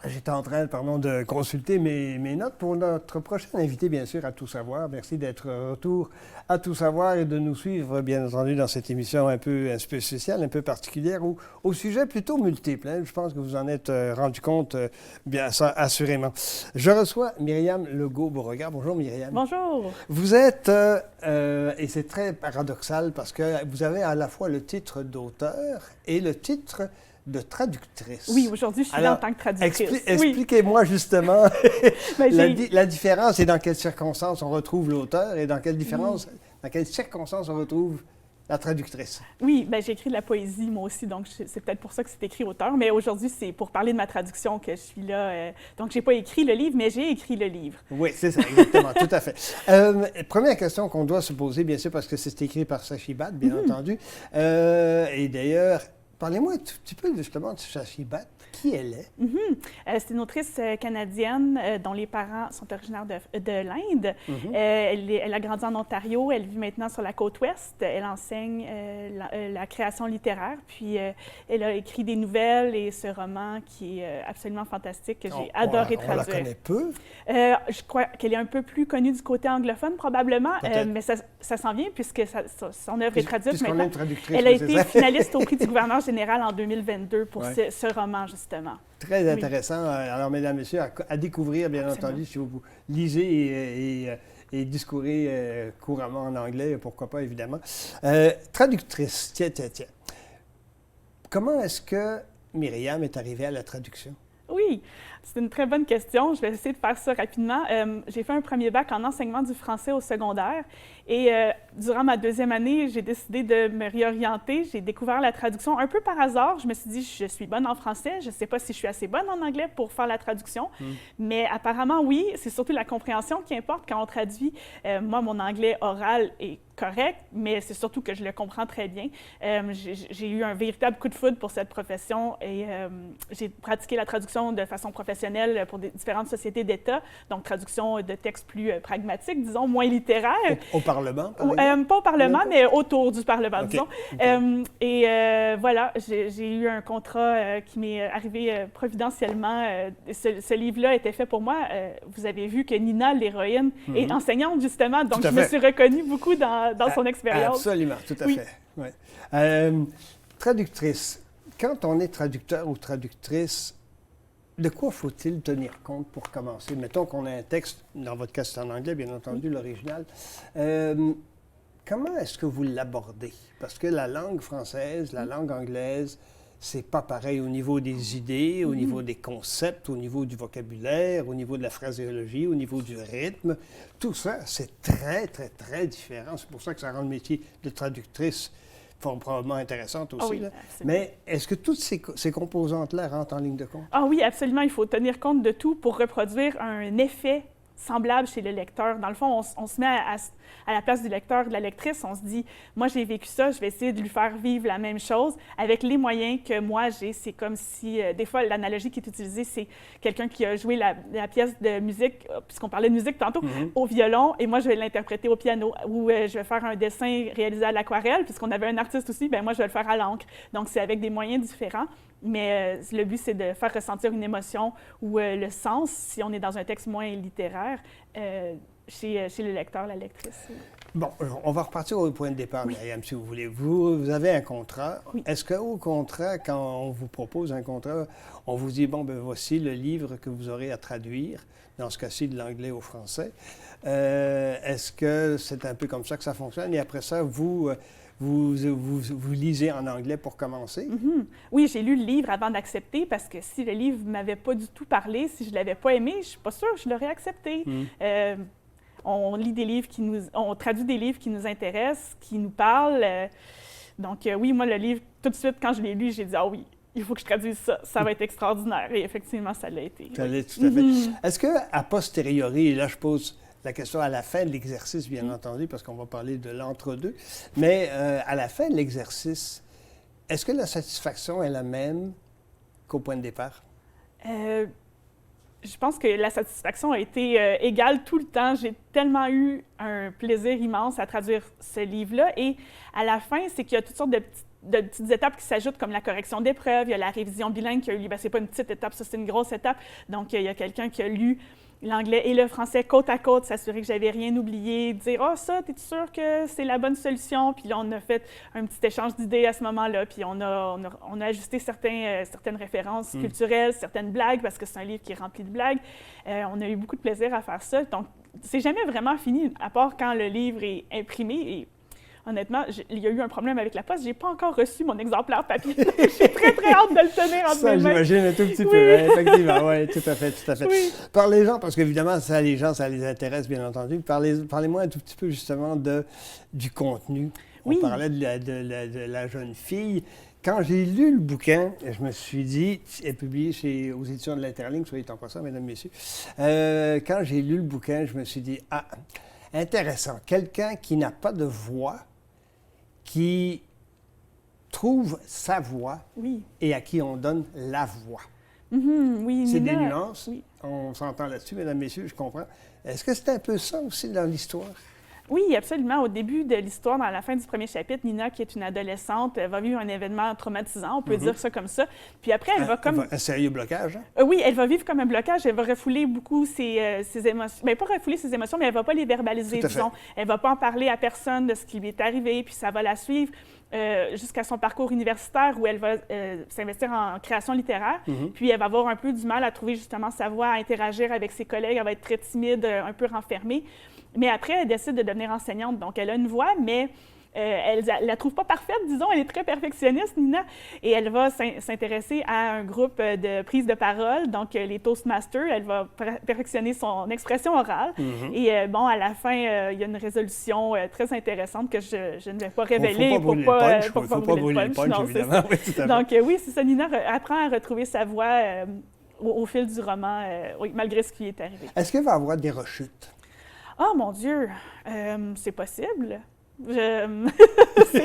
j'étais en train, de consulter mes notes pour notre prochain invité, bien sûr, à Tout savoir. Merci d'être retour à Tout savoir et de nous suivre, bien entendu, dans cette émission un peu spéciale, un peu particulière, au sujet plutôt multiple. Je pense que vous en êtes rendu compte, bien ça, assurément. Je reçois Myriam Legault-Beauregard. Bonjour, Myriam. Bonjour. Vous êtes, et c'est très paradoxal, parce que vous avez à la fois le titre d'auteur et le titre de traductrice. Oui, aujourd'hui, je suis là en tant que traductrice. Expliquez-moi justement Ben, la différence et dans quelles circonstances on retrouve l'auteur et dans quelles circonstances on retrouve la traductrice. Oui, ben, j'ai écrit de la poésie, moi aussi, donc c'est peut-être pour ça que c'est écrit auteur, mais aujourd'hui, c'est pour parler de ma traduction que je suis là. Donc, j'ai pas écrit le livre, mais j'ai écrit le livre. Oui, c'est ça, exactement, tout à fait. Première question qu'on doit se poser, bien sûr, parce que c'est écrit par Sachi Batt, bien entendu. Et d'ailleurs, parlez-moi un petit peu justement de Sachi Batt. Qui elle est? C'est une autrice canadienne dont les parents sont originaires de l'Inde. Elle a grandi en Ontario. Elle vit maintenant sur la côte ouest. Elle enseigne la création littéraire. Puis elle a écrit des nouvelles et ce roman qui est absolument fantastique, que j'ai adoré traduire. On la connaît peu? Je crois qu'elle est un peu plus connue du côté anglophone, probablement. Mais ça s'en vient puisque son œuvre est traduite maintenant. Elle a été finaliste au prix du gouverneur général en 2022 pour ce roman, justement. Très intéressant. Alors, mesdames, messieurs, à découvrir, bien entendu, si vous lisez et discourez couramment en anglais, pourquoi pas, évidemment. Traductrice, tiens. Comment est-ce que Myriam est arrivée à la traduction? Oui, c'est une très bonne question. Je vais essayer de faire ça rapidement. J'ai fait un premier bac en enseignement du français au secondaire et durant ma deuxième année, j'ai décidé de me réorienter. J'ai découvert la traduction un peu par hasard. Je me suis dit, je suis bonne en français. Je ne sais pas si je suis assez bonne en anglais pour faire la traduction, mais apparemment, oui, c'est surtout la compréhension qui importe quand on traduit. Moi, mon anglais oral est correct, mais c'est surtout que je le comprends très bien. J'ai eu un véritable coup de foudre pour cette profession et j'ai pratiqué la traduction de façon professionnelle pour différentes sociétés d'État, donc traduction de textes plus pragmatiques, disons, moins littéraires. Au Parlement, par exemple? Pas au Parlement, mais autour du Parlement, disons. Okay. Voilà, j'ai eu un contrat qui m'est arrivé providentiellement. Ce livre-là était fait pour moi. Vous avez vu que Nina, l'héroïne, est enseignante, justement, donc je me suis reconnue beaucoup dans son expérience. Absolument, tout à fait. Ouais. Traductrice, quand on est traducteur ou traductrice, de quoi faut-il tenir compte pour commencer? Mettons qu'on a un texte, dans votre cas c'est en anglais, bien entendu, l'original. Comment est-ce que vous l'abordez? Parce que la langue française, la langue anglaise, c'est pas pareil au niveau des idées, au niveau des concepts, au niveau du vocabulaire, au niveau de la phraséologie, au niveau du rythme. Tout ça, c'est très, très, très différent. C'est pour ça que ça rend le métier de traductrice probablement intéressante aussi. Oui, mais est-ce que toutes ces composantes-là rentrent en ligne de compte? Ah oui, absolument. Il faut tenir compte de tout pour reproduire un effet semblable chez le lecteur. Dans le fond, on se met à la place du lecteur, de la lectrice. On se dit, moi, j'ai vécu ça, je vais essayer de lui faire vivre la même chose avec les moyens que moi, j'ai. C'est comme si, des fois, l'analogie qui est utilisée, c'est quelqu'un qui a joué la pièce de musique, puisqu'on parlait de musique tantôt, au violon, et moi, je vais l'interpréter au piano, ou je vais faire un dessin réalisé à l'aquarelle, puisqu'on avait un artiste aussi, bien moi, je vais le faire à l'encre. Donc, c'est avec des moyens différents. Mais le but, c'est de faire ressentir une émotion ou le sens, si on est dans un texte moins littéraire, chez le lecteur, la lectrice. Bon, on va repartir au point de départ, Myriam, si vous voulez. Vous avez un contrat. Oui. Est-ce qu'au contrat, quand on vous propose un contrat, on vous dit, bon, ben voici le livre que vous aurez à traduire, dans ce cas-ci de l'anglais au français. Est-ce que c'est un peu comme ça que ça fonctionne? Et après ça, vous lisez en anglais pour commencer? Oui, j'ai lu le livre avant d'accepter parce que si le livre ne m'avait pas du tout parlé, si je ne l'avais pas aimé, je ne suis pas sûre que je l'aurais accepté. On lit des livres on traduit des livres qui nous intéressent, qui nous parlent. Donc oui, moi, le livre, tout de suite, quand je l'ai lu, j'ai dit « Ah oui, il faut que je traduise ça, ça va être extraordinaire. » Et effectivement, ça l'a été. Ça l'est tout à fait. Est-ce qu'à posteriori, et là, je pose la question à la fin de l'exercice, bien entendu, parce qu'on va parler de l'entre-deux, mais à la fin de l'exercice, est-ce que la satisfaction est la même qu'au point de départ? Je pense que la satisfaction a été égale tout le temps. J'ai tellement eu un plaisir immense à traduire ce livre-là. Et à la fin, c'est qu'il y a toutes sortes de de petites étapes qui s'ajoutent, comme la correction d'épreuves, il y a la révision bilingue qui a eu lieu. C'est pas une petite étape, ça, c'est une grosse étape. Donc, il y a quelqu'un qui a lu l'anglais et le français côte à côte, s'assurer que j'avais rien oublié, dire « Ah, ça, t'es sûr que c'est la bonne solution? » Puis là, on a fait un petit échange d'idées à ce moment-là, puis on a ajusté certaines références culturelles, certaines blagues, parce que c'est un livre qui est rempli de blagues. On a eu beaucoup de plaisir à faire ça. Donc, c'est jamais vraiment fini, à part quand le livre est imprimé. Et honnêtement, il y a eu un problème avec la poste. Je n'ai pas encore reçu mon exemplaire papier. J'ai très, très hâte de le tenir entre mes mains. J'imagine un tout petit peu, hein, effectivement. Oui, tout à fait, tout à fait. Oui. Parlez-en, parce qu'évidemment, ça, les gens, ça les intéresse, bien entendu. Parlez-moi un tout petit peu, justement, du contenu. Oui. On parlait de la jeune fille. Quand j'ai lu le bouquin, je me suis dit, elle est publié aux éditions de l'Interligne, soyez en passant, mesdames, messieurs. Quand j'ai lu le bouquin, je me suis dit, ah, intéressant, quelqu'un qui n'a pas de voix, qui trouve sa voix et à qui on donne la voix. Oui, c'est Nina, des nuances, oui. On s'entend là-dessus, mesdames, messieurs, je comprends. Est-ce que c'est un peu ça aussi dans l'histoire? Oui, absolument. Au début de l'histoire, dans la fin du premier chapitre, Nina, qui est une adolescente, va vivre un événement traumatisant, on peut dire ça comme ça. Puis après, elle va comme... Un sérieux blocage, hein? Oui, elle va vivre comme un blocage. Elle va refouler beaucoup ses émotions. Bien, pas refouler ses émotions, mais elle ne va pas les verbaliser, disons. Elle ne va pas en parler à personne de ce qui lui est arrivé, puis ça va la suivre jusqu'à son parcours universitaire où elle va s'investir en création littéraire. Puis elle va avoir un peu du mal à trouver justement sa voix, à interagir avec ses collègues. Elle va être très timide, un peu renfermée. Mais après, elle décide de devenir enseignante. Donc, elle a une voix, mais elle ne la trouve pas parfaite, disons. Elle est très perfectionniste, Nina. Et elle va s'intéresser à un groupe de prise de parole, donc les Toastmasters. Elle va perfectionner son expression orale. Et bon, à la fin, il y a une résolution très intéressante que je ne vais pas révéler pour pas brûler le punch, Non, évidemment. Donc, oui, c'est ça. Nina apprend à retrouver sa voix au fil du roman, malgré ce qui lui est arrivé. Est-ce qu'il va y avoir des rechutes? Oh mon Dieu, c'est possible. C'est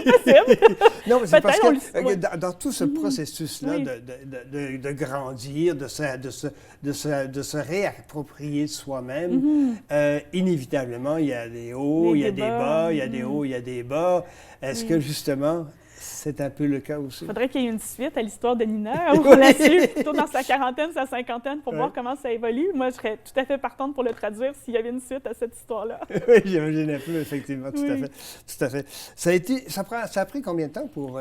possible. Non, mais c'est parce que dans tout ce processus-là de grandir, de se réapproprier soi-même, inévitablement, il y a des hauts, il y a des bas, il y a des hauts, il y a des bas. Est-ce que justement, c'est un peu le cas aussi? Il faudrait qu'il y ait une suite à l'histoire de Nina. On la suit plutôt dans sa quarantaine, sa cinquantaine, pour voir comment ça évolue. Moi, je serais tout à fait partante pour le traduire s'il y avait une suite à cette histoire-là. Oui, j'imagine un peu, effectivement, tout à fait. Tout à fait. Ça a pris combien de temps pour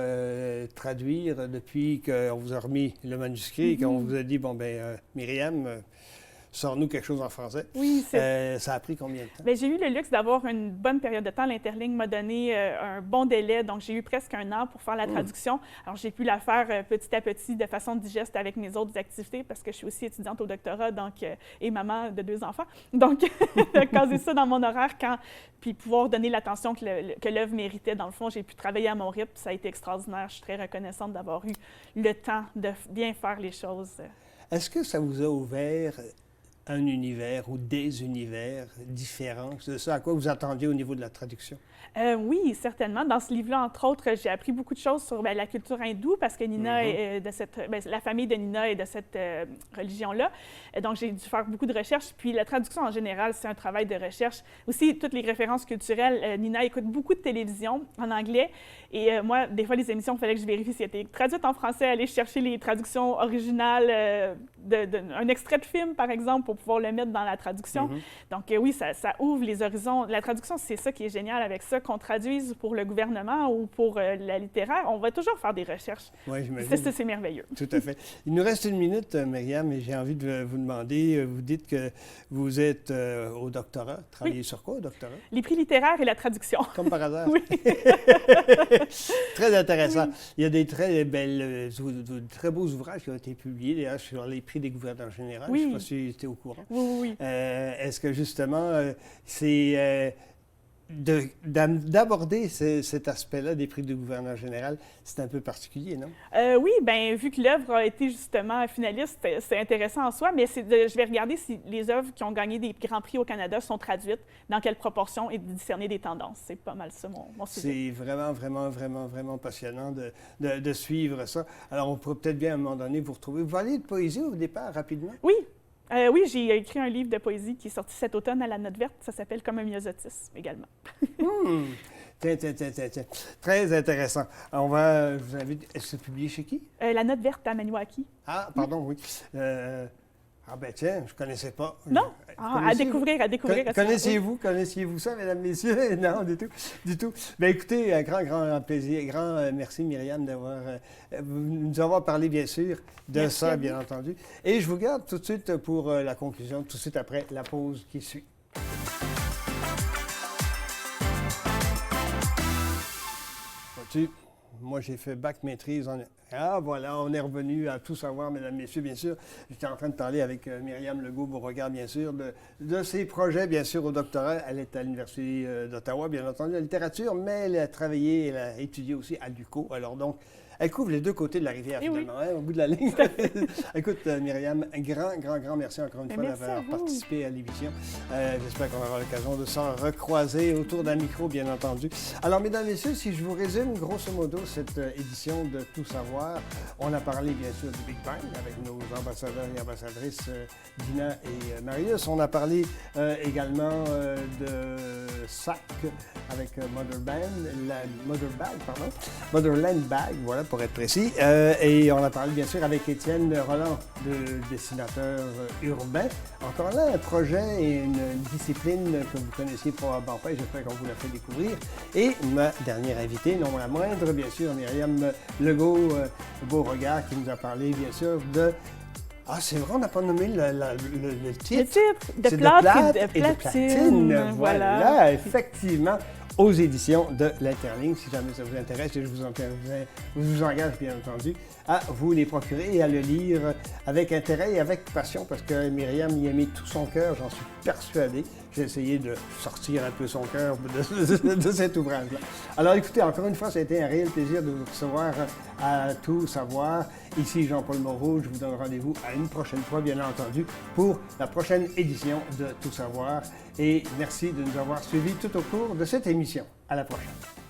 traduire depuis qu'on vous a remis le manuscrit et qu'on vous a dit, bon, ben Myriam, sors-nous quelque chose en français. Oui, ça a pris combien de temps? Bien, j'ai eu le luxe d'avoir une bonne période de temps. L'Interligne m'a donné un bon délai, donc j'ai eu presque 1 an pour faire la traduction. Alors, j'ai pu la faire petit à petit, de façon digeste avec mes autres activités, parce que je suis aussi étudiante au doctorat et maman de 2 enfants. Donc, caser ça dans mon horaire, puis pouvoir donner l'attention que l'œuvre méritait. Dans le fond, j'ai pu travailler à mon rythme, ça a été extraordinaire. Je suis très reconnaissante d'avoir eu le temps de bien faire les choses. Est-ce que ça vous a ouvert un univers ou des univers différents de ça à quoi vous attendiez au niveau de la traduction? Oui, certainement. Dans ce livre-là, entre autres, j'ai appris beaucoup de choses sur la culture hindoue parce que Nina est la famille de Nina est de cette religion-là. Donc, j'ai dû faire beaucoup de recherches. Puis, la traduction en général, c'est un travail de recherche. Aussi, toutes les références culturelles. Nina écoute beaucoup de télévision en anglais. Et moi, des fois, les émissions, il fallait que je vérifie si elles étaient traduites en français, aller chercher les traductions originales d'un extrait de film, par exemple, pour pouvoir le mettre dans la traduction. Donc, oui, ça ouvre les horizons. La traduction, c'est ça qui est génial avec ça, qu'on traduise pour le gouvernement ou pour la littéraire. On va toujours faire des recherches. Oui, j'imagine. C'est merveilleux. Tout à fait. Il nous reste 1 minute, Myriam, et j'ai envie de vous demander, vous dites que vous êtes au doctorat. Travaillez sur quoi au doctorat? Les prix littéraires et la traduction. Comme par hasard. Oui. Très intéressant. Il y a des très beaux ouvrages qui ont été publiés, d'ailleurs, sur les prix des gouverneurs généraux. Je ne sais pas si tu es au courant. Oui. Est-ce que, justement, c'est d'aborder cet aspect-là des prix du gouverneur général, c'est un peu particulier, non? Oui, bien, vu que l'œuvre a été justement finaliste, c'est intéressant en soi, mais je vais regarder si les œuvres qui ont gagné des grands prix au Canada sont traduites, dans quelle proportion, et discerner des tendances. C'est pas mal ça, mon sujet. C'est vraiment passionnant de suivre ça. Alors, on pourrait peut-être bien, à un moment donné, vous retrouver. Vous parliez de poésie au départ, rapidement? Oui. Oui, j'ai écrit un livre de poésie qui est sorti cet automne à la Note Verte. Ça s'appelle « Comme un myosotis » également. Tiens. Très intéressant. On va, je vous invite, est-ce que c'est publié chez qui? La note verte à Maniwaki. Ah, pardon, oui. Ah ben tiens, je ne connaissais pas. Non? À découvrir. Connaissiez-vous ça, mesdames, messieurs? Non, du tout. Bien, écoutez, un grand plaisir, merci Myriam d'avoir nous avoir parlé, bien sûr, de Merci ça, bien entendu. Et je vous garde tout de suite pour la conclusion, tout de suite après la pause qui suit. Vois-tu, moi j'ai fait bac maîtrise en... Ah, voilà, on est revenu à tout savoir, mesdames, messieurs, bien sûr. J'étais en train de parler avec Myriam Legault-Beauregard, bien sûr, de ses projets, bien sûr, au doctorat. Elle est à l'Université d'Ottawa, bien entendu, en littérature, mais elle a travaillé, elle a étudié aussi à l'UQO. Alors donc, elle couvre les deux côtés de la rivière, finalement, au bout de la ligne. Écoute, Myriam, un grand merci encore une fois d'avoir participé à l'émission. J'espère qu'on aura l'occasion de s'en recroiser autour d'un micro, bien entendu. Alors, mesdames, messieurs, si je vous résume grosso modo cette édition de Tout savoir, on a parlé, bien sûr, du Big Bang avec nos ambassadeurs et ambassadrices Dina et Marius. On a parlé également de SAC avec Motherland Bag, voilà, pour être précis. Et on a parlé, bien sûr, avec Étienne Roland, de dessinateur urbain. Encore là, un projet et une discipline que vous connaissiez probablement pas, et j'espère qu'on vous l'a fait découvrir. Et ma dernière invitée, non la moindre, bien sûr, Myriam Legault-Beauregard, qui nous a parlé, bien sûr, de... Ah, c'est vrai, on n'a pas nommé le titre. Le titre, de plate et de platine. Voilà, effectivement. Aux éditions de l'Interligne. Si jamais ça vous intéresse, je vous engage, bien entendu, à vous les procurer et à le lire avec intérêt et avec passion, parce que Myriam y a mis tout son cœur, j'en suis persuadé. J'ai essayé de sortir un peu son cœur de cet ouvrage-là. Alors écoutez, encore une fois, ça a été un réel plaisir de vous recevoir à Tout savoir. Ici Jean-Paul Moreau, je vous donne rendez-vous à une prochaine fois, bien entendu, pour la prochaine édition de Tout savoir. Et merci de nous avoir suivis tout au cours de cette émission. À la prochaine.